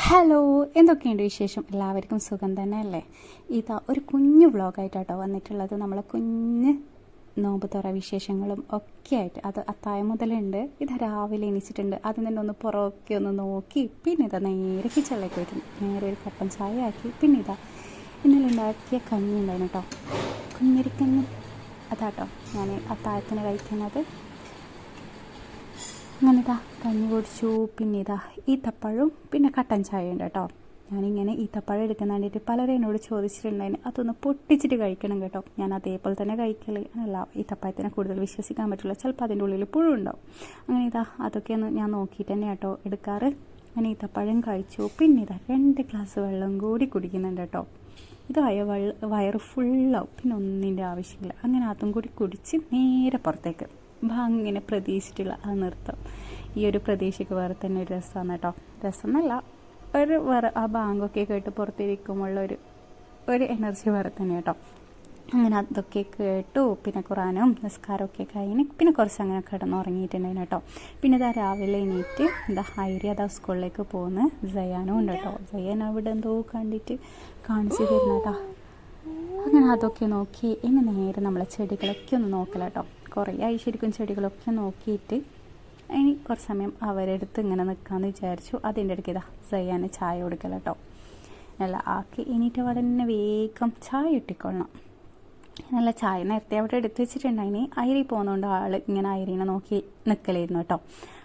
Hello, എന്തൊക്കെയുണ്ട് വിശേഷം? എല്ലാവർക്കും സുഖം തന്നെ അല്ലേ? ഇതാ ഒരു കുഞ്ഞു വ്ളോഗായിട്ടാട്ടോ വന്നിട്ടുള്ളത്. നമ്മളെ കുഞ്ഞ് നോമ്പ് തുറ വിശേഷങ്ങളും ഒക്കെ ആയിട്ട്. അത് അത്തായം മുതലുണ്ട്. ഇതാ രാവിലെ എണീച്ചിട്ടുണ്ട്. അതിൽ നിന്നൊന്ന് പുറമൊക്കെ ഒന്ന് നോക്കി, പിന്നെ ഇതാ നേരെ കിച്ചണിലേക്ക് പോയിട്ടുണ്ട്. നേരെ ഒരു കട്ടൻ ചായ ആക്കി. പിന്നെ ഇതാ ഇന്നലെ ഉണ്ടാക്കിയ കഞ്ഞി ഉണ്ടായിരുന്നു കേട്ടോ, കുഞ്ഞരിക്കഞ്ഞി. അതാട്ടോ ഞാൻ അത്തായത്തിന് കഴിക്കുന്നത്. അങ്ങനെ ഇതാ കഞ്ഞി കുടിച്ചു. പിന്നെ ഇതാ ഈത്തപ്പഴവും പിന്നെ കട്ടൻ ചായ ഉണ്ട് കേട്ടോ. ഞാനിങ്ങനെ ഈത്തപ്പഴം എടുക്കാൻ വേണ്ടിയിട്ട് പലരും എന്നോട് ചോദിച്ചിട്ടുണ്ടായിരുന്നു, അതൊന്ന് പൊട്ടിച്ചിട്ട് കഴിക്കണം കേട്ടോ. ഞാൻ അതേപോലെ തന്നെ കഴിക്കൽ അല്ല, ഈത്തപ്പഴത്തിനെ കൂടുതൽ വിശ്വസിക്കാൻ പറ്റില്ല, ചിലപ്പോൾ അതിൻ്റെ ഉള്ളിൽ പുഴു ഉണ്ടാവും. അങ്ങനെ ഇതാ അതൊക്കെയൊന്ന് ഞാൻ നോക്കിയിട്ട് തന്നെ കേട്ടോ എടുക്കാറ്. അങ്ങനെ ഈത്തപ്പഴം കഴിച്ചു. പിന്നെ ഇതാ 2 ഗ്ലാസ് വെള്ളം കൂടി കുടിക്കുന്നുണ്ട് കേട്ടോ. ഇതായ വയറ് ഫുള്ളാവും, പിന്നെ ഒന്നിൻ്റെ ആവശ്യമില്ല. അങ്ങനെ അതും കൂടി കുടിച്ച് നേരെ പുറത്തേക്ക് അങ്ങനെ പ്രതീക്ഷിച്ചിട്ടുള്ള ആ നൃത്തം. ഈ ഒരു പ്രതീക്ഷയ്ക്ക് വേറെ തന്നെ ഒരു രസമാണ് കേട്ടോ. രസം എന്നല്ല, ഒരു വേറെ ആ ബാങ്കൊക്കെ കേട്ട് പുറത്തിരിക്കുമ്പോഴുള്ള ഒരു എനർജി വേറെ തന്നെ കേട്ടോ. അങ്ങനെ അതൊക്കെ കേട്ടു. പിന്നെ ഖുറാനും നിസ്കാരമൊക്കെ കഴിഞ്ഞ് പിന്നെ കുറച്ച് അങ്ങനെ കിടന്നുറങ്ങിയിട്ടുണ്ടായിരുന്നു കേട്ടോ. പിന്നെ ഇതാ രാവിലെ എണീറ്റ് എന്താ ഐരി അതാ സ്കൂളിലേക്ക് പോകുന്നു. സയാനും ഉണ്ട് കേട്ടോ. സയാൻ അവിടെ എന്തോ കണ്ടിട്ട് കാണിച്ചു തരുന്ന കേട്ടോ. അങ്ങനെ അതൊക്കെ നോക്കി ഇനി നേരെ നമ്മളെ ചെടികളൊക്കെ ഒന്ന് നോക്കല കേട്ടോ. കുറേ ആയി ശരിക്കും ചെടികളൊക്കെ നോക്കിയിട്ട് ഇനി കുറച്ച് സമയം അവരെടുത്ത് ഇങ്ങനെ നിൽക്കാമെന്ന് വിചാരിച്ചു. അതിൻ്റെ ഇടയ്ക്ക് ഇതാ സയ്യാന് ചായ കൊടുക്കല കേട്ടോ. നല്ല ആക്കി എണീറ്റ് അവിടെ തന്നെ വേഗം ചായ ഇട്ടിക്കൊള്ളണം. നല്ല ചായ നേരത്തെ അവിടെ എടുത്ത് വെച്ചിട്ടുണ്ടായിന്. ഐരി പോകുന്നതുകൊണ്ട് ആൾ ഇങ്ങനെ ഐരീനെ നോക്കി നിൽക്കലായിരുന്നു കേട്ടോ.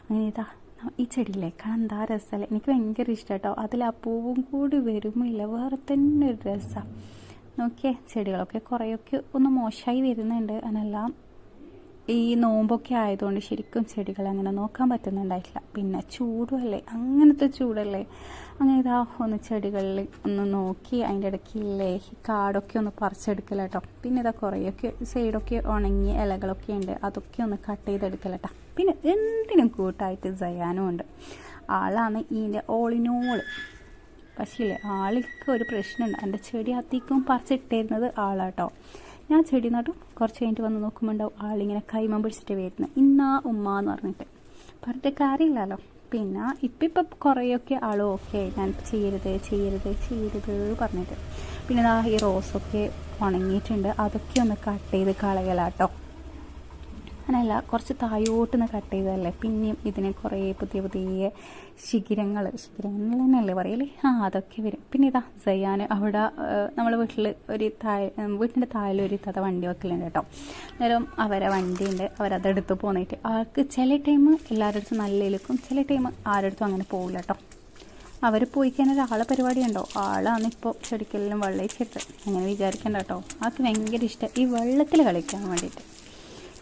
അങ്ങനെ ഇതാ ഈ ചെടിയിലേക്കാണ് എന്താ രസമല്ലേ, എനിക്ക് ഭയങ്കര ഇഷ്ടം കേട്ടോ. അതിൽ ആ പൂവും കൂടി വരുമില്ല, വേറെ തന്നെ ഒരു രസമാണ്. നോക്കിയേ, ചെടികളൊക്കെ കുറേയൊക്കെ ഒന്ന് മോശമായി വരുന്നുണ്ട്. അതിനെല്ലാം ഈ നോമ്പൊക്കെ ആയതുകൊണ്ട് ശരിക്കും ചെടികൾ അങ്ങനെ നോക്കാൻ പറ്റുന്നുണ്ടായിട്ടില്ല. പിന്നെ ചൂടുമല്ലേ, അങ്ങനത്തെ ചൂടല്ലേ. അങ്ങനെ ഇതാ ഒന്ന് ചെടികളിൽ ഒന്ന് നോക്കി അതിൻ്റെ ഇടയ്ക്കില്ലേ ഈ കാടൊക്കെ ഒന്ന് പറിച്ചെടുക്കല കേട്ടോ. പിന്നെ ഇതാ കുറേയൊക്കെ സൈഡൊക്കെ ഉണങ്ങിയ ഇലകളൊക്കെ ഉണ്ട്, അതൊക്കെ ഒന്ന് കട്ട് ചെയ്തെടുക്കല കേട്ടോ. പിന്നെ എന്തിനും കൂട്ടായിട്ട് സയാനും ഉണ്ട്. ആളാണ് ഇതിൻ്റെ ഓളിനോള്. പക്ഷേ ഇല്ലേ, ആൾക്ക് ഒരു പ്രശ്നമുണ്ട്. എൻ്റെ ചെടി അധികം പറിച്ചിട്ടിരുന്നത് ആളാട്ടോ. ഞാൻ ചെടി നട്ടു കുറച്ച് കഴിഞ്ഞിട്ട് വന്ന് നോക്കുമ്പോണ്ടാവും ആളിങ്ങനെ കൈമ പിടിച്ചിട്ട് വരുന്നത്, ഇന്നാ ഉമ്മ എന്ന് പറഞ്ഞിട്ട് കാര്യമില്ലല്ലോ. പിന്നെ ഇപ്പം കുറേയൊക്കെ ആളും ഓക്കെ ഞാൻ ചെയ്യരുത് പറഞ്ഞിട്ട്. പിന്നെ ഇതാ ഈ റോസൊക്കെ ഉണങ്ങിയിട്ടുണ്ട്, അതൊക്കെ ഒന്ന് കട്ട് ചെയ്ത് കളയലാട്ടോ. അങ്ങനെയല്ല, കുറച്ച് തായോട്ടൊന്ന് കട്ട് ചെയ്തതല്ലേ. പിന്നെയും ഇതിന് കുറേ പുതിയ ശിഖിരങ്ങൾ തന്നെയല്ലേ പറയല്, അതൊക്കെ വരും. പിന്നെ ഇതാ സയ്യാൻ അവിടെ നമ്മളെ വീട്ടിൻ്റെ താഴെ ഒരു തത വണ്ടി വെക്കലുണ്ട് കേട്ടോ. നേരം അവരെ വണ്ടിയുണ്ട്, അവരതെടുത്ത് പോന്നിട്ട് ആൾക്ക് ചില ടൈം എല്ലാവരുടെ അടുത്തും നല്ല ഇലക്കും, ചില ടൈം ആരുടെ അടുത്തും അങ്ങനെ പോകില്ല കേട്ടോ. അവർ പോയി കഴിഞ്ഞാൽ ഒരാളെ പരിപാടി ഉണ്ടോ, ആളാണ് ഇപ്പോൾ ചെടിക്കെല്ലാം വെള്ളം വെച്ചിട്ട്. അങ്ങനെ വിചാരിക്കണ്ട കേട്ടോ. ആൾക്ക് ഭയങ്കര ഇഷ്ടം ഈ വെള്ളത്തിൽ കളിക്കാൻ വേണ്ടിയിട്ട്.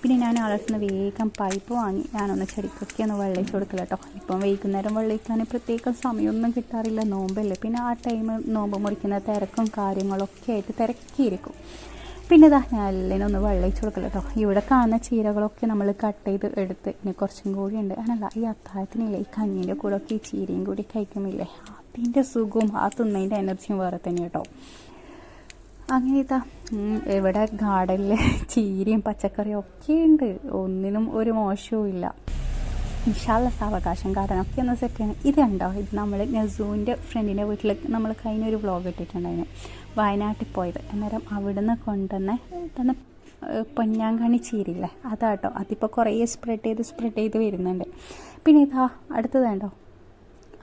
പിന്നെ ഞാൻ ആളടുത്തുനിന്ന് വേഗം പൈപ്പ് വാങ്ങി ഞാനൊന്ന് ചെടിക്കൊക്കെ ഒന്ന് വെള്ളയിച്ച് കൊടുക്കില്ല കേട്ടോ. ഇപ്പം വൈകുന്നേരം വെള്ളയിക്കാൻ പ്രത്യേകം സമയമൊന്നും കിട്ടാറില്ല, നോമ്പല്ലേ. പിന്നെ ആ ടൈം നോമ്പ് മുറിക്കുന്ന തിരക്കും കാര്യങ്ങളൊക്കെ ആയിട്ട് തിരക്കിയിരിക്കും. പിന്നെ ഇതാ ഞാൻ എല്ലാവരും ഒന്ന് വെള്ളയിച്ച് കൊടുക്കില്ല കേട്ടോ. ഇവിടെ കാണുന്ന ചീരകളൊക്കെ നമ്മൾ കട്ട് ചെയ്ത് എടുത്ത് ഇനി കുറച്ചും കൂടി ഉണ്ട്. അങ്ങനല്ല, ഈ അത്താഴത്തിനില്ലേ ഈ കഞ്ഞീൻ്റെ കൂടെ ഒക്കെ ഈ ചീരയും കൂടി കഴിക്കുമില്ലേ, അതിൻ്റെ സുഖവും ആ തിന്നതിൻ്റെ എനർജിയും വേറെ തന്നെ കേട്ടോ. അങ്ങനെ ഇതാ ഇവിടെ ഗാർഡനിൽ ചീരയും പച്ചക്കറിയും ഒക്കെ ഉണ്ട്, ഒന്നിനും ഒരു മോശവും ഇല്ല. വിശാല സാവകാശം ഗാർഡനൊക്കെ ഒന്ന് സെറ്റ് ചെയ്യണം. ഇത് കണ്ടോ, ഇത് നമ്മൾ നസൂൻ്റെ ഫ്രണ്ടിൻ്റെ വീട്ടിൽ നമ്മൾ കഴിഞ്ഞൊരു വ്ളോഗ് ഇട്ടിട്ടുണ്ടായിരുന്നു, വയനാട്ടിൽ പോയത്. അന്നേരം അവിടുന്ന് കൊണ്ടുവന്ന് തന്നെ പൊന്നാങ്കണ്ണി ചീരയില്ലേ അതാട്ടോ. അതിപ്പോൾ കുറേ സ്പ്രെഡ് ചെയ്ത് വരുന്നുണ്ട്. പിന്നെ ഇതാ അടുത്തത് കണ്ടോ,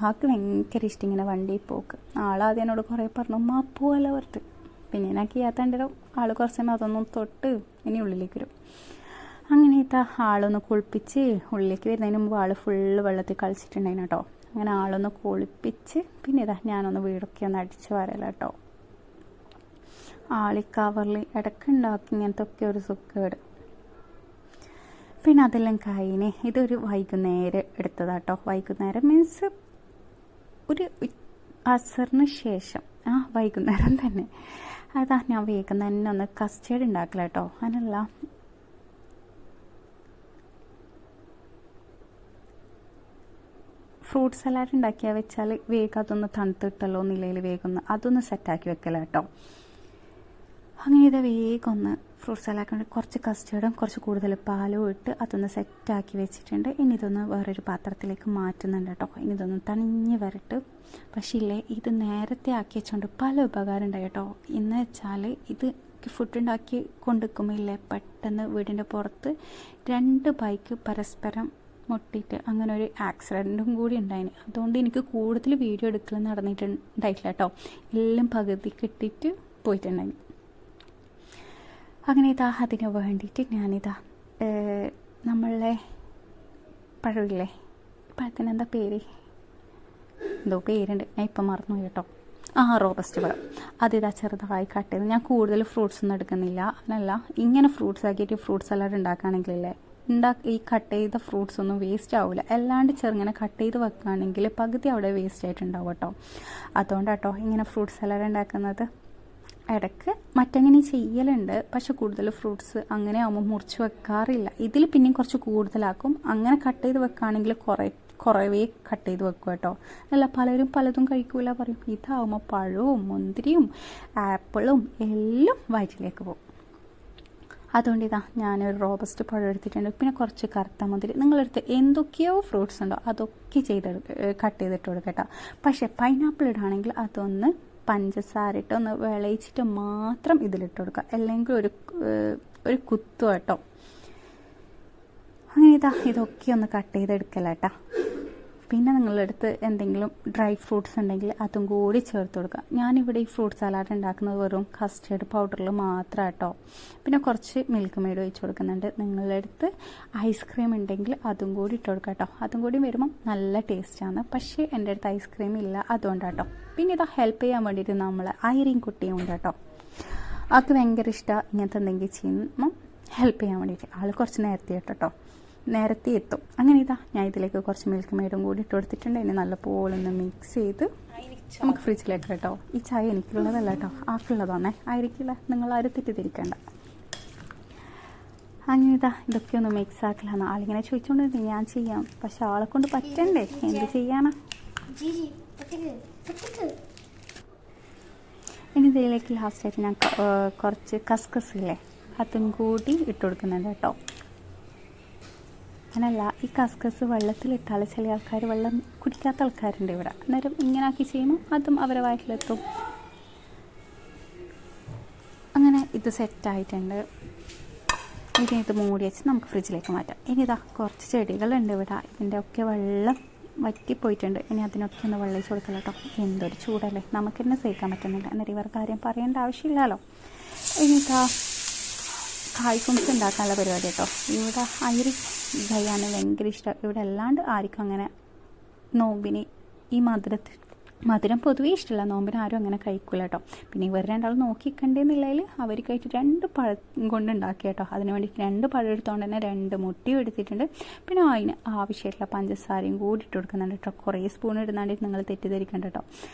ആൾക്ക് ഭയങ്കര ഇഷ്ടം ഇങ്ങനെ വണ്ടി പോക്ക്. ആളാദ്യം എന്നോട് കുറേ പറഞ്ഞു മാപ്പുവല്ല പറഞ്ഞിട്ട്. പിന്നെ എനിക്ക് ചെയ്യാത്തണ്ടോ ആൾ കുറച്ച് സമയം അതൊന്നും തൊട്ട് ഇനി ഉള്ളിലേക്ക് വരും. അങ്ങനെ ഇതാ ആളൊന്ന് കുളിപ്പിച്ച് ഉള്ളിലേക്ക് വരുന്നതിന് മുമ്പ് ആൾ ഫുള്ള് വെള്ളത്തിൽ കളിച്ചിട്ടുണ്ടായിരുന്നു കേട്ടോ. അങ്ങനെ ആളൊന്ന് കുളിപ്പിച്ച് പിന്നെ ഇതാ ഞാനൊന്ന് വീടൊക്കെ ഒന്ന് അടിച്ച് വരല കേട്ടോ. ആളി കവറിൽ ഇടയ്ക്കുണ്ടാക്കി ഇങ്ങനത്തെ ഒക്കെ ഒരു സുഖേട്. പിന്നെ അതെല്ലാം കഴിഞ്ഞ് ഇതൊരു വൈകുന്നേരം എടുത്തതാട്ടോ. വൈകുന്നേരം മീൻസ് ഒരു അസറിന് ശേഷം വൈകുന്നേരം തന്നെ. അതാ ഞാൻ വേഗം തന്നെ ഒന്ന് കസ്റ്റേർഡ് ഉണ്ടാക്കില്ല കേട്ടോ. അതിനല്ല ഫ്രൂട്ട് സലാഡ് ഉണ്ടാക്കിയാൽ വെച്ചാൽ വേഗം അതൊന്ന് തണുത്തിട്ടല്ലോ നിലയിൽ വേഗം അതൊന്ന് സെറ്റാക്കി വെക്കല കേട്ടോ. അങ്ങനെ ഇത് വേഗം ഒന്ന് ഫ്രൂട്ട് സലാഡ് കുറച്ച് കസ്റ്റേർഡും കുറച്ച് കൂടുതൽ പാലും ഇട്ട് അതൊന്ന് സെറ്റാക്കി വെച്ചിട്ടുണ്ട്. ഇനി ഇതൊന്ന് വേറൊരു പാത്രത്തിലേക്ക് മാറ്റുന്നുണ്ട് കേട്ടോ. ഇനി ഇതൊന്ന് തണിഞ്ഞ് വരട്ട്. പക്ഷേ ഇല്ലേ, ഇത് നേരത്തെ ആക്കി വെച്ചുകൊണ്ട് പല ഉപകാരം ഉണ്ടായി കേട്ടോ. എന്ന് വെച്ചാൽ ഇത് ഫുഡ് ഉണ്ടാക്കി കൊണ്ടുവയ്ക്കുമ്പോൾ ഇല്ലേ, പെട്ടെന്ന് വീടിൻ്റെ പുറത്ത് 2 ബൈക്ക് പരസ്പരം മുട്ടിയിട്ട് അങ്ങനെ ഒരു ആക്സിഡൻറ്റും കൂടി ഉണ്ടായിന്. അതുകൊണ്ട് എനിക്ക് കൂടുതൽ വീഡിയോ എടുക്കൽ നടന്നിട്ടുണ്ടായിട്ടില്ല കേട്ടോ. എല്ലാം പകുതി കിട്ടിയിട്ട് പോയിട്ടുണ്ടായി. അങ്ങനെ ഇതാ അതിന് വേണ്ടിയിട്ട് ഞാനിതാ നമ്മളെ പഴമില്ലേ, പഴത്തിനെന്താ പേര്, എന്തോ പേരുണ്ട്, ഞാൻ ഇപ്പം മറന്നു കേട്ടോ. റോബസ്റ്റ് പഴം അതിതാ ചെറുതായി കട്ട് ചെയ്ത്. ഞാൻ കൂടുതൽ ഫ്രൂട്ട്സ് ഒന്നും എടുക്കുന്നില്ല. അതിനല്ല, ഇങ്ങനെ ഫ്രൂട്ട്സ് ആക്കിയിട്ട് ഫ്രൂട്ട് സലാഡ് ഉണ്ടാക്കുകയാണെങ്കിലല്ലേ ഈ കട്ട് ചെയ്ത ഫ്രൂട്ട്സ് ഒന്നും വേസ്റ്റ് ആവില്ല. അല്ലാണ്ട് ചെറുങ്ങനെ കട്ട് ചെയ്ത് വെക്കുകയാണെങ്കിൽ പകുതി അവിടെ വേസ്റ്റ് ആയിട്ടുണ്ടാവും കേട്ടോ. അതുകൊണ്ടാട്ടോ ഇങ്ങനെ ഫ്രൂട്ട് സലാഡ് ഉണ്ടാക്കുന്നത്. ഇടയ്ക്ക് മറ്റങ്ങനെ ചെയ്യലുണ്ട്, പക്ഷെ കൂടുതൽ ഫ്രൂട്ട്സ് അങ്ങനെ ആകുമ്പോൾ മുറിച്ച് വെക്കാറില്ല. ഇതിൽ പിന്നെയും കുറച്ച് കൂടുതലാക്കും. അങ്ങനെ കട്ട് ചെയ്ത് വെക്കുകയാണെങ്കിൽ കുറവേ കട്ട് ചെയ്ത് വെക്കും കേട്ടോ. അല്ല, പലരും പലതും കഴിക്കൂല പറയും. ഇതാവുമ്പോൾ പഴവും മുന്തിരിയും ആപ്പിളും എല്ലാം വയറ്റിലേക്ക് പോകും. അതുകൊണ്ട് ഇതാ ഞാനൊരു റോബസ്റ്റ് പഴം എടുത്തിട്ടുണ്ട്. പിന്നെ കുറച്ച് കറുത്ത മുന്തിരി. നിങ്ങളെടുത്ത് എന്തൊക്കെയോ ഫ്രൂട്ട്സ് ഉണ്ടോ അതൊക്കെ കട്ട് ചെയ്തിട്ട് കൊടുക്കട്ടോ. പക്ഷേ പൈനാപ്പിൾ ഇടുകയാണെങ്കിൽ അതൊന്ന് പഞ്ചസാര ഇട്ട് ഒന്ന് വിളയിച്ചിട്ട് മാത്രം ഇതിലിട്ട് കൊടുക്കുക. അല്ലെങ്കിൽ ഒരു കുത്തു കേട്ടോ. അങ്ങനെ ഇതൊക്കെ ഒന്ന് കട്ട് ചെയ്തെടുക്കല കേട്ടോ. പിന്നെ നിങ്ങളടുത്ത് എന്തെങ്കിലും ഡ്രൈ ഫ്രൂട്ട്സ് ഉണ്ടെങ്കിൽ അതും കൂടി ചേർത്ത് കൊടുക്കുക. ഞാനിവിടെ ഈ ഫ്രൂട്ട് സലാഡ് ഉണ്ടാക്കുന്നത് വെറും കസ്റ്റേർഡ് പൗഡറിൽ മാത്രം കേട്ടോ. പിന്നെ കുറച്ച് മിൽക്ക് മെയ്ഡ് ഒഴിച്ച് കൊടുക്കുന്നുണ്ട്. നിങ്ങളുടെ അടുത്ത് ഐസ്ക്രീം ഉണ്ടെങ്കിൽ അതും കൂടി ഇട്ട് കൊടുക്കുക കേട്ടോ. അതും കൂടി വരുമ്പം നല്ല ടേസ്റ്റാണ്. പക്ഷേ എൻ്റെ അടുത്ത് ഐസ്ക്രീം ഇല്ല, അതുകൊണ്ടാട്ടോ. പിന്നെ ഇതാ ഹെൽപ്പ് ചെയ്യാൻ വേണ്ടിയിട്ട് നമ്മൾ ഐറിൻ കുട്ടിയും ഉണ്ട് കേട്ടോ. അവൾക്ക് ഭയങ്കര ഇഷ്ടമാണ് ഇങ്ങനത്തെ എന്തെങ്കിലും ചെയ്യുമ്പം ഹെൽപ്പ് ചെയ്യാൻ വേണ്ടിയിട്ട്. ആൾ കുറച്ച് നേരത്തെ എത്തും. അങ്ങനെ ഞാൻ ഇതിലേക്ക് കുറച്ച് മിൽക്ക് മെയ്ഡും കൂടി ഇട്ട് കൊടുത്തിട്ടുണ്ട്. ഇനി നല്ലപോലെ ഒന്ന് മിക്സ് ചെയ്ത് നമുക്ക് ഫ്രിഡ്ജിലേക്ക് കേട്ടോ. ഈ ചായ എനിക്കുള്ളതല്ല കേട്ടോ, ആക്കുള്ളതാണേ, ആയിരിക്കില്ല, നിങ്ങളാരും തെറ്റിദ്ധരിക്കേണ്ട. അങ്ങനെ ഇതൊക്കെ ഒന്ന് മിക്സ് ആക്കലാണ്. ആളിങ്ങനെ ചോദിച്ചുകൊണ്ട് ഞാൻ ചെയ്യാം, പക്ഷെ ആളെ കൊണ്ട് പറ്റണ്ടേ, എന്ത് ചെയ്യാനാ. ഇനി ഇതിലേക്ക് ലാസ്റ്റായിട്ട് ഞാൻ കുറച്ച് കസ്കസ് ഇല്ലേ അതും കൂടി ഇട്ട് കൊടുക്കുന്നുണ്ട് കേട്ടോ. അങ്ങനല്ല, ഈ കസ്കസ് വെള്ളത്തിലിട്ടാൽ ചില ആൾക്കാർ വെള്ളം കുടിക്കാത്ത ആൾക്കാരുണ്ട് ഇവിടെ. അന്നേരം ഇങ്ങനെ ആക്കി ചെയ്യുമ്പോൾ അതും അവരെ വയറ്റിലെത്തും. അങ്ങനെ ഇത് സെറ്റായിട്ടുണ്ട്. ഇനി ഇത് മൂടി വെച്ച് നമുക്ക് ഫ്രിഡ്ജിലേക്ക് മാറ്റാം. ഇനി കുറച്ച് ചെടികളുണ്ട് ഇവിടെ. ഇതിൻ്റെ ഒക്കെ വെള്ളം വറ്റിപ്പോയിട്ടുണ്ട്. ഇനി അതിനൊക്കെ ഒന്ന് വെള്ളിച്ച് കൊടുക്കില്ല കേട്ടോ. എന്തൊരു ചൂടല്ലേ, നമുക്ക് തന്നെ സഹിക്കാൻ പറ്റുന്നില്ല. എന്നിട്ട് ഇവർ കാര്യം പറയേണ്ട ആവശ്യമില്ലല്ലോ. ഇനി കായ്ക്കുംസ് ഉണ്ടാക്കാനുള്ള പരിപാടി കേട്ടോ. ഇവിടെ അരി കഴിയാനും ഭയങ്കര ഇഷ്ടം. ഇവിടെ അല്ലാണ്ട് ആർക്കും അങ്ങനെ നോമ്പിന് ഈ മധുരം പൊതുവേ ഇഷ്ടമല്ല. നോമ്പിന് ആരും അങ്ങനെ കഴിക്കില്ല കേട്ടോ. പിന്നെ ഇവർ രണ്ടാളും നോക്കിക്കണ്ടെന്നില്ലെങ്കിൽ അവർക്കായിട്ട് 2 പഴം കൊണ്ട് ഉണ്ടാക്കി കേട്ടോ. അതിന് വേണ്ടിയിട്ട് 2 പഴം എടുത്തുകൊണ്ട് തന്നെ 2 മുട്ടയും എടുത്തിട്ടുണ്ട്. പിന്നെ അതിന് ആവശ്യമായിട്ടുള്ള പഞ്ചസാരയും കൂടി ഇട്ട് കൊടുക്കുന്നുണ്ട് കേട്ടോ. കുറേ സ്പൂൺ ഇടുന്നാണ്ടിട്ട് നിങ്ങൾ തെറ്റിദ്ധരിക്കണ്ട കേട്ടോ.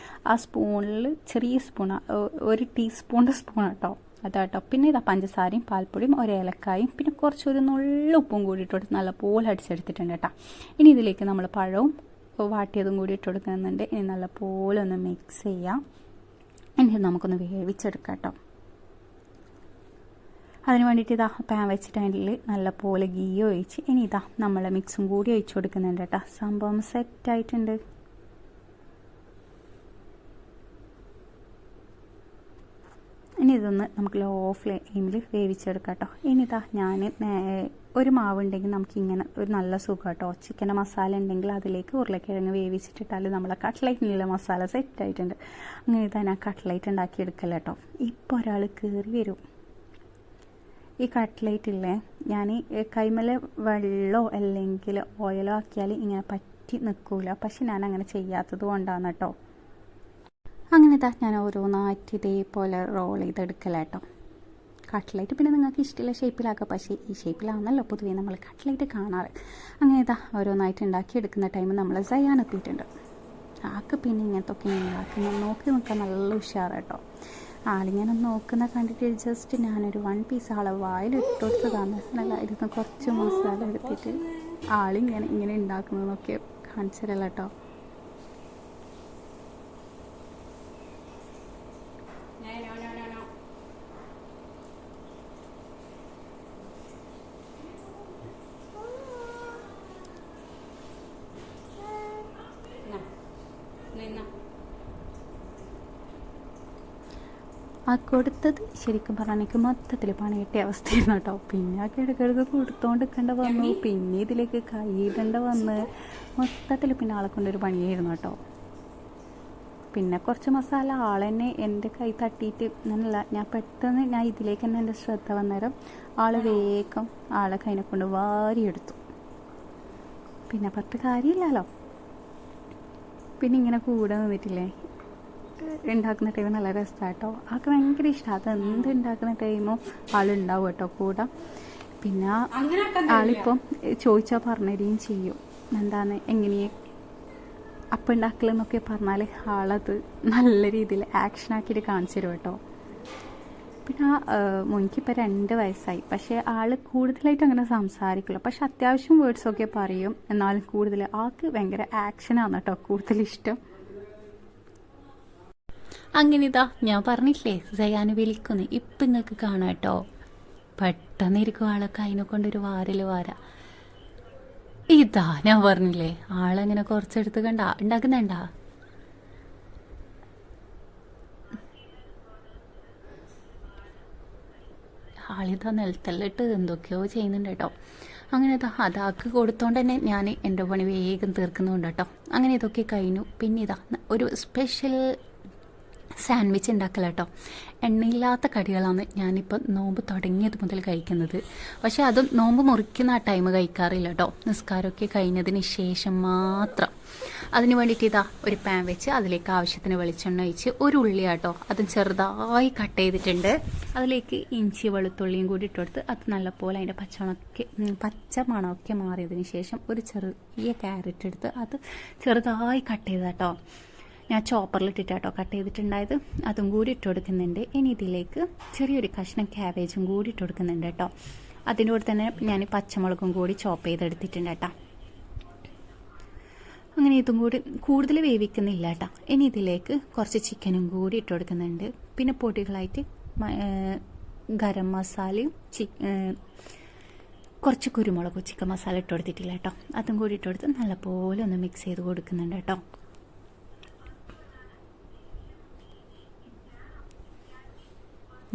ആ സ്പൂണിൽ ചെറിയ സ്പൂണാണ്, 1 ടീസ്പൂണിൻ്റെ സ്പൂൺ കേട്ടോ, അതാട്ടോ. പിന്നെ പഞ്ചസാരയും പാൽപ്പൊടിയും 1 ഏലക്കായും പിന്നെ കുറച്ചൊരു നുള്ള ഉപ്പും കൂടി ഇട്ട് കൊടുത്ത് നല്ലപോലെ അടിച്ചെടുത്തിട്ടുണ്ട് കേട്ടോ. ഇനി ഇതിലേക്ക് നമ്മൾ പഴവും വാട്ടിയതും കൂടി ഇട്ട് കൊടുക്കുന്നുണ്ട്. ഇനി നല്ലപോലെ ഒന്ന് മിക്സ് ചെയ്യാം. ഇനി നമുക്കൊന്ന് വേവിച്ചെടുക്കാം കേട്ടോ. അതിന് വേണ്ടിയിട്ട് പാൻ വെച്ചിട്ട് അതിൽ നല്ലപോലെ ഗീ ഒഴിച്ച് ഇനി നമ്മൾ മിക്സും കൂടി ഒഴിച്ച് കൊടുക്കുന്നുണ്ട് കേട്ടോ. സംഭവം സെറ്റായിട്ടുണ്ട്. ഇനി ഇതൊന്ന് നമുക്ക് ലോ ഫ്ലെയിമിൽ വേവിച്ചെടുക്കാം കേട്ടോ. ഇനി ഞാൻ ഒരു മാവുണ്ടെങ്കിൽ നമുക്കിങ്ങനെ ഒരു നല്ല സുഖം കേട്ടോ. ചിക്കൻ്റെ മസാല ഉണ്ടെങ്കിൽ അതിലേക്ക് ഉരുളക്കിഴങ്ങ് വേവിച്ചിട്ടിട്ടാൽ നമ്മളെ കട്ട്ലൈറ്റിനുള്ള മസാല സെറ്റായിട്ടുണ്ട്. അങ്ങനെ ഞാൻ കട്ട്ലൈറ്റ് ഉണ്ടാക്കിയെടുക്കല്ല കേട്ടോ. ഇപ്പോൾ ഒരാൾ കയറി വരും. ഈ കട്ട്ലൈറ്റില്ലേ, ഞാൻ കൈമേൽ വെള്ളമോ അല്ലെങ്കിൽ ഓയിലോ ആക്കിയാൽ ഇങ്ങനെ പറ്റി നിൽക്കില്ല. പക്ഷെ ഞാൻ അങ്ങനെ ചെയ്യാത്തത് കൊണ്ടാണ് കേട്ടോ. അങ്ങനെ ഞാൻ ഓരോന്നായിട്ട് ഇതേപോലെ റോൾ ചെയ്തെടുക്കല കേട്ടോ. കട്ട്ലൈറ്റ് പിന്നെ നിങ്ങൾക്ക് ഇഷ്ടമുള്ള ഷേപ്പിലാക്കാം, പക്ഷേ ഈ ഷേപ്പിലാണെന്നല്ലോ പൊതുവേ നമ്മൾ കട്ട്ലൈറ്റ് കാണാറ്. അങ്ങനെ ഓരോന്നായിട്ട് ഉണ്ടാക്കിയെടുക്കുന്ന ടൈം നമ്മൾ സയാൻ എത്തിയിട്ടുണ്ട്. ആൾക്ക് പിന്നെ ഇങ്ങനത്തെ ഒക്കെ ഉണ്ടാക്കുന്ന നോക്കി നിൽക്കാൻ നല്ല ഉഷാറ് കേട്ടോ. ആളിങ്ങനെ നോക്കുന്ന കണ്ടിട്ട് ജസ്റ്റ് ഞാനൊരു 1 പീസ് ആളെ വായിൽ ഇട്ടുകൊടുത്തതാണ്. നല്ല ഇരുന്ന് കുറച്ച് മസാല എടുത്തിട്ട് ഇങ്ങനെ ഉണ്ടാക്കുന്നതൊക്കെ കാണിച്ചു തരല്ല കേട്ടോ. ആ കൊടുത്തത് ശരിക്കും പറഞ്ഞാൽ എനിക്ക് മൊത്തത്തിൽ പണി കിട്ടിയ അവസ്ഥയായിരുന്നു കേട്ടോ. പിന്നെ ആ കിടക്കിടക്ക് കൊടുത്തോണ്ട് നിൽക്കേണ്ട വന്നു, പിന്നെ ഇതിലേക്ക് കൈയിടേണ്ട വന്ന് മൊത്തത്തിൽ പിന്നെ ആളെ കൊണ്ടൊരു പണിയായിരുന്നു കേട്ടോ. പിന്നെ കുറച്ച് മസാല ആളെന്നെ എൻ്റെ കൈ തട്ടിയിട്ട് അങ്ങനല്ല, ഞാൻ പെട്ടെന്ന് ഞാൻ ഇതിലേക്ക് തന്നെ എൻ്റെ ശ്രദ്ധ വന്നേരം ആൾ വേഗം ആളെ കൈനെ കൊണ്ട് വാരിയെടുത്തു. പിന്നെ പത്ത് കാര്യമില്ലല്ലോ. പിന്നെ ഇങ്ങനെ കൂടെ നിന്നിട്ടില്ലേ ഉണ്ടാക്കുന്ന ടൈം നല്ല രസമാട്ടോ. ആൾക്ക് ഭയങ്കര ഇഷ്ടമാണ്. അത് എന്ത് ഉണ്ടാക്കുന്ന ടൈമും ആളുണ്ടാവും കേട്ടോ കൂടെ. പിന്നെ ആളിപ്പം ചോദിച്ചാൽ പറഞ്ഞുതരികയും ചെയ്യും എന്താണ് എങ്ങനെയെ അപ്പം ഉണ്ടാക്കലെന്നൊക്കെ പറഞ്ഞാൽ ആളത് നല്ല രീതിയിൽ ആക്ഷനാക്കിയിട്ട് കാണിച്ചു തരും കേട്ടോ. പിന്നെ മോനിക്കിപ്പോൾ 2 വയസ്സായി. പക്ഷേ ആൾ കൂടുതലായിട്ട് അങ്ങനെ സംസാരിക്കില്ല, പക്ഷെ അത്യാവശ്യം വേർഡ്സൊക്കെ പറയും. എന്നാലും കൂടുതൽ ആൾക്ക് ഭയങ്കര ആക്ഷനാണ് കേട്ടോ കൂടുതലിഷ്ടം. അങ്ങനെ ഇതാ ഞാൻ പറഞ്ഞില്ലേ സയാന് വിളിക്കുന്നു, ഇപ്പം നിങ്ങൾക്ക് കാണാം കേട്ടോ. പെട്ടെന്ന് ഇരിക്കും ആളൊക്കെ അതിനെ കൊണ്ടൊരു വാര ഇതാ ഞാൻ പറഞ്ഞില്ലേ ആളെങ്ങനെ കുറച്ചെടുത്ത് ഉണ്ടാക്കുന്നുണ്ടാ. ആളിതാ നിലത്തെല്ലിട്ട് എന്തൊക്കെയോ ചെയ്യുന്നുണ്ട് കേട്ടോ. അങ്ങനെ അതാക്ക് കൊടുത്തോണ്ട് തന്നെ ഞാൻ എൻ്റെ പണി വേഗം തീർക്കുന്നുണ്ട് കേട്ടോ. അങ്ങനെ ഇതൊക്കെ കഴിഞ്ഞു. പിന്നെ ഇതാ ഒരു സ്പെഷ്യൽ സാൻഡ്വിച്ച് ഉണ്ടാക്കല കേട്ടോ. എണ്ണയില്ലാത്ത കടികളാണ് ഞാനിപ്പോൾ നോമ്പ് തുടങ്ങിയത് മുതൽ കഴിക്കുന്നത്. പക്ഷേ അതും നോമ്പ് മുറിക്കുന്ന ആ ടൈം കഴിക്കാറില്ല കേട്ടോ, നിസ്കാരമൊക്കെ കഴിഞ്ഞതിന് ശേഷം മാത്രം. അതിന് വേണ്ടിയിട്ട് ഇതാ ഒരു പാൻ വെച്ച് അതിലേക്ക് ആവശ്യത്തിന് വെളിച്ചെണ്ണ ഒഴിച്ച് ഒരു ഉള്ളി കേട്ടോ അതും ചെറുതായി കട്ട് ചെയ്തിട്ടുണ്ട്. അതിലേക്ക് ഇഞ്ചി വെളുത്തുള്ളിയും കൂടി ഇട്ടെടുത്ത് അത് നല്ലപോലെ അതിൻ്റെ പച്ചമണമൊക്കെ മാറിയതിന് ശേഷം ഒരു ചെറിയ ക്യാരറ്റ് എടുത്ത് അത് ചെറുതായി കട്ട് ചെയ്ത് കേട്ടോ. ഞാൻ ചോപ്പറിലിട്ടിട്ട് കേട്ടോ കട്ട് ചെയ്തിട്ടുണ്ടായത്. അതും കൂടി ഇട്ട് കൊടുക്കുന്നുണ്ട്. ഇനി ഇതിലേക്ക് ചെറിയൊരു കഷ്ണം ക്യാബേജും കൂടി ഇട്ട് കൊടുക്കുന്നുണ്ട് കേട്ടോ. അതിൻ്റെ കൂടെ തന്നെ ഞാൻ പച്ചമുളകും കൂടി ചോപ്പ് ചെയ്തെടുത്തിട്ടുണ്ട് കേട്ടോ. അങ്ങനെ ഇതും കൂടി കൂടുതൽ വേവിക്കുന്നില്ല കേട്ടോ. ഇനി ഇതിലേക്ക് കുറച്ച് ചിക്കനും കൂടി ഇട്ട് കൊടുക്കുന്നുണ്ട്. പിന്നെ പൊടികളായിട്ട് ഗരം മസാലയും കുറച്ച് കുരുമുളകും ചിക്കൻ മസാല ഇട്ട് കൊടുത്തിട്ടില്ല കേട്ടോ. അതും കൂടി ഇട്ട് കൊടുത്ത് നല്ലപോലെ ഒന്ന് മിക്സ് ചെയ്ത് കൊടുക്കുന്നുണ്ട് കേട്ടോ.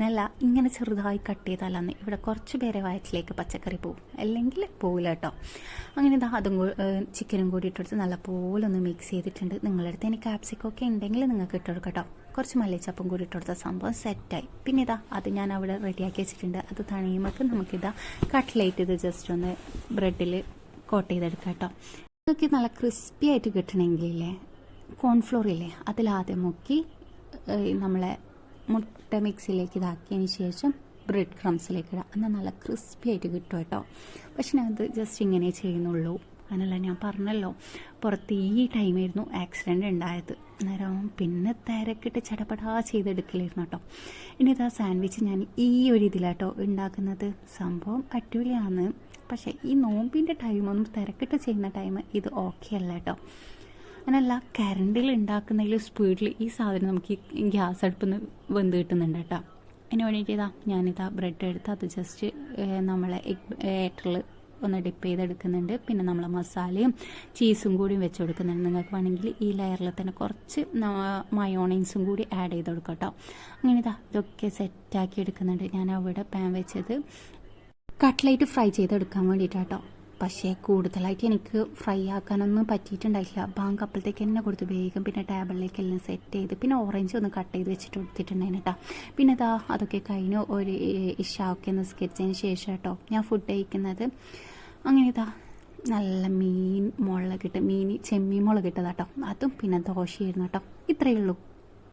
നല്ല ഇങ്ങനെ ചെറുതായി കട്ട് ചെയ്താലാണ് ഇവിടെ കുറച്ച് പേരെ വയറ്റിലേക്ക് പച്ചക്കറി പോവും, അല്ലെങ്കിൽ പോവില്ല കേട്ടോ. അങ്ങനെ ഇതാ അതും ചിക്കനും കൂടി ഇട്ടെടുത്ത് നല്ലപോലെ ഒന്ന് മിക്സ് ചെയ്തിട്ടുണ്ട്. നിങ്ങളുടെ അടുത്ത് എനിക്ക് ക്യാപ്സിക്കൊക്കെ ഉണ്ടെങ്കിൽ നിങ്ങൾക്ക് ഇട്ടെടുക്കാം കേട്ടോ. കുറച്ച് മല്ലിച്ചപ്പും കൂടി ഇട്ടെടുത്ത സംഭവം സെറ്റായി. പിന്നെ ഇതാ അത് ഞാൻ അവിടെ റെഡിയാക്കി വെച്ചിട്ടുണ്ട്. അത് തണിയുമ്പോൾ നമുക്കിതാ കട്ട്ലേറ്റ് ഇത് ജസ്റ്റ് ഒന്ന് ബ്രെഡിൽ കോട്ട് ചെയ്തെടുക്കാം കേട്ടോ. ഇതൊക്കെ നല്ല ക്രിസ്പി ആയിട്ട് കിട്ടണമെങ്കിലേ കോൺഫ്ലോർ ഇല്ലേ അതിലാദ്യം മുക്കി നമ്മളെ മുട്ട മിക്സിയിലേക്ക് ഇതാക്കിയതിന് ശേഷം ബ്രെഡ് ക്രംസിലേക്ക് ഇടാം. എന്നാൽ നല്ല ക്രിസ്പി ആയിട്ട് കിട്ടും കേട്ടോ. പക്ഷെ ഞാനത് ജസ്റ്റ് ഇങ്ങനെ ചെയ്യുന്നുള്ളൂ. അതിനല്ല ഞാൻ പറഞ്ഞല്ലോ പുറത്ത് ഈ ടൈമായിരുന്നു ആക്സിഡൻറ്റ് ഉണ്ടായത്. അന്നേരം പിന്നെ തിരക്കിട്ട് ചടപടാ ചെയ്തെടുക്കലായിരുന്നു കേട്ടോ. ഇനി ഇതാ സാൻഡ്വിച്ച് ഞാൻ ഈ ഒരു ഇതിലാട്ടോ ഉണ്ടാക്കുന്നത്. സംഭവം അടിപൊളിയാണ്. പക്ഷേ ഈ നോമ്പിൻ്റെ ടൈമൊന്നും തിരക്കിട്ട് ചെയ്യുന്ന ടൈം ഇത് ഓക്കെ അല്ല കേട്ടോ. അങ്ങനല്ല കറണ്ടിൽ ഉണ്ടാക്കുന്നതിൽ സ്പീഡിൽ ഈ സാധനം നമുക്ക് ഈ ഗ്യാസ് അടുപ്പിൽ നിന്ന് വെന്ത് കിട്ടുന്നുണ്ട് കേട്ടോ. അതിന് വേണ്ടിയിട്ട് ഞാനിതാ ബ്രെഡ് എടുത്ത് അത് ജസ്റ്റ് നമ്മളെ ഏറ്ററിൽ ഒന്ന് ഡിപ്പ് ചെയ്തെടുക്കുന്നുണ്ട്. പിന്നെ നമ്മൾ മസാലയും ചീസും കൂടി വെച്ച് കൊടുക്കുന്നുണ്ട്. നിങ്ങൾക്ക് വേണമെങ്കിൽ ഈ ലെയറിൽ തന്നെ കുറച്ച് മയോണൈസും കൂടി ആഡ് ചെയ്ത് കൊടുക്കാം കേട്ടോ. അങ്ങനെ ഇതൊക്കെ സെറ്റാക്കി എടുക്കുന്നുണ്ട്. ഞാൻ അവിടെ പാൻ വെച്ചത് കട്ട്ലേറ്റ് ഫ്രൈ ചെയ്തെടുക്കാൻ വേണ്ടിയിട്ടാട്ടോ. പക്ഷേ കൂടുതലായിട്ട് എനിക്ക് ഫ്രൈ ആക്കാനൊന്നും പറ്റിയിട്ടുണ്ടായില്ല. ബാങ്ക് അപ്പോഴത്തേക്ക് തന്നെ കൊടുത്തു വേഗം. പിന്നെ ടേബിളിലേക്ക് എല്ലാം സെറ്റ് ചെയ്ത് പിന്നെ ഓറഞ്ച് ഒന്ന് കട്ട് ചെയ്ത് വെച്ചിട്ട് കൊടുത്തിട്ടുണ്ടായിരുന്നു കേട്ടോ. പിന്നെ അതൊക്കെ കഴിഞ്ഞ് ഒരു ഇഷാവൊക്കെ നിസ്കരിച്ചതിന് ശേഷം കേട്ടോ ഞാൻ ഫുഡ് കഴിക്കുന്നത്. അങ്ങനെ നല്ല മീൻ മുളകിട്ട് ചെമ്മീൻ മുളകിട്ടതാട്ടോ. അതും പിന്നെ ദോശയായിരുന്നു കേട്ടോ. ഇത്രയേ ഉള്ളൂ.